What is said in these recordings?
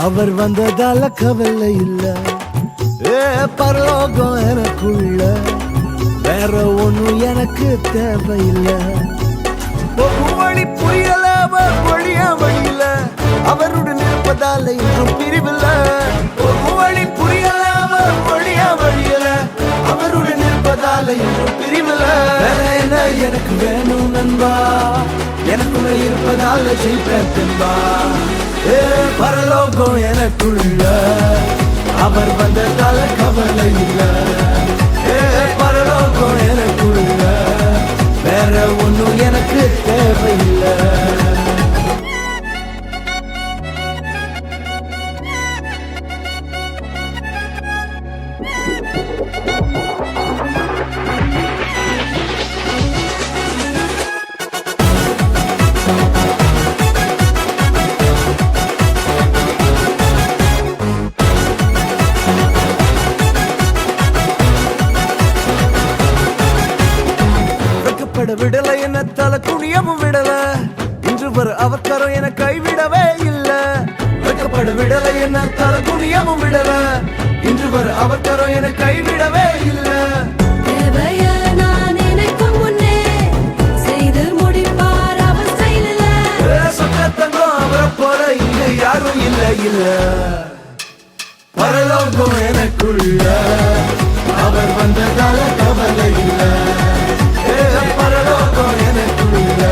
அவர் வந்ததால கவலை இல்ல, பரலோகம் எனக்குள்ள, வேற ஒண்ணும் எனக்கு தேவையில்லை. வழி புரியல, அவர் வழியா வழியில, அவருடன் இருப்பதால இன்றும் பிரிவில்ல. வழி புரியல, அவர் வழியா வழியில, அவருடன் இருப்பதால இன்றும் பிரிவில்ல. வேற என்ன எனக்கு வேணும் நண்பா, எனக்குள்ள இருப்பதால ஜெயிப்பேன் தென்பா. பரலோகம் எனக்குள்ள, அவர் வந்ததால கவலை இல்ல. பரலோகம் எனக்குள்ள, வேற ஒண்ணும் எனக்கு தேவையில்லை. விடல என்ன தலை குனியவும் விடல, இன்று வர அவக்கரம் என கைவிடவே இல்ல. வெக்கப்பட விடல என்ன தலை குனியவும் விடல, இன்று வர அவக்கரம் என கைவிடவே இல்ல. சொத்தங்கம் அவரை போல இங்க யாரும் இல்ல இல்ல. பரலோகம் எனக்குள்ள, அவர் வந்ததால கவலை இல்ல. பரலோகம் எனக்குள்ள,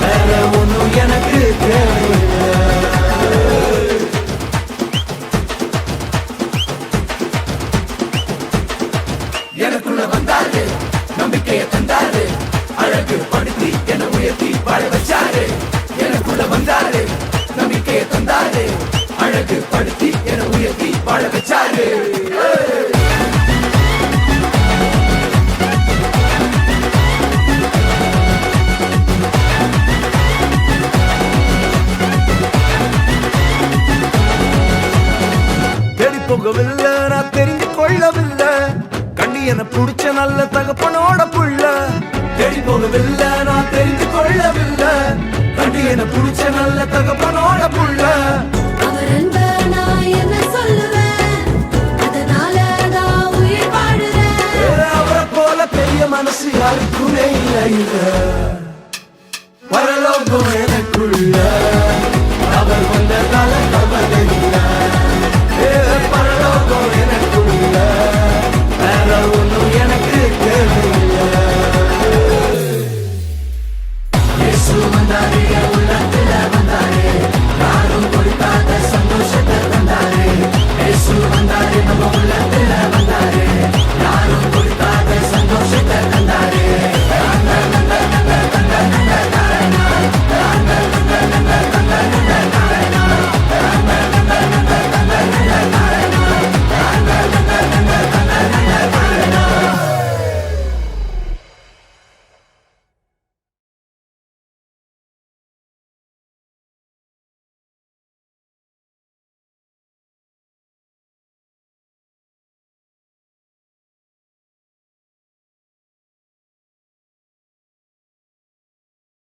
வேற ஒண்ணும் எனக்கு தேவையில்லை. எனக்குள்ள வந்தாரு, நம்பிக்கையை தந்தாரு, அழகு படுத்தி என உயர்த்தி வாழ வச்சாரு. எனக்குள்ள வந்தாரு, நம்பிக்கையை தந்தாரு, அழகு படுத்தி என உயர்த்தி வாழ வச்சாரு. போகவில்லை, நான் தெரிந்து கொள்ளவில்லை, கண்டி என புடிச்ச நல்ல தகப்பனோட புள்ள. தேடி போகவில்லை, நான் தெரிந்து கொள்ளவில்லை, கண்டி என புடிச்ச நல்ல தகப்பனோட புள்ள.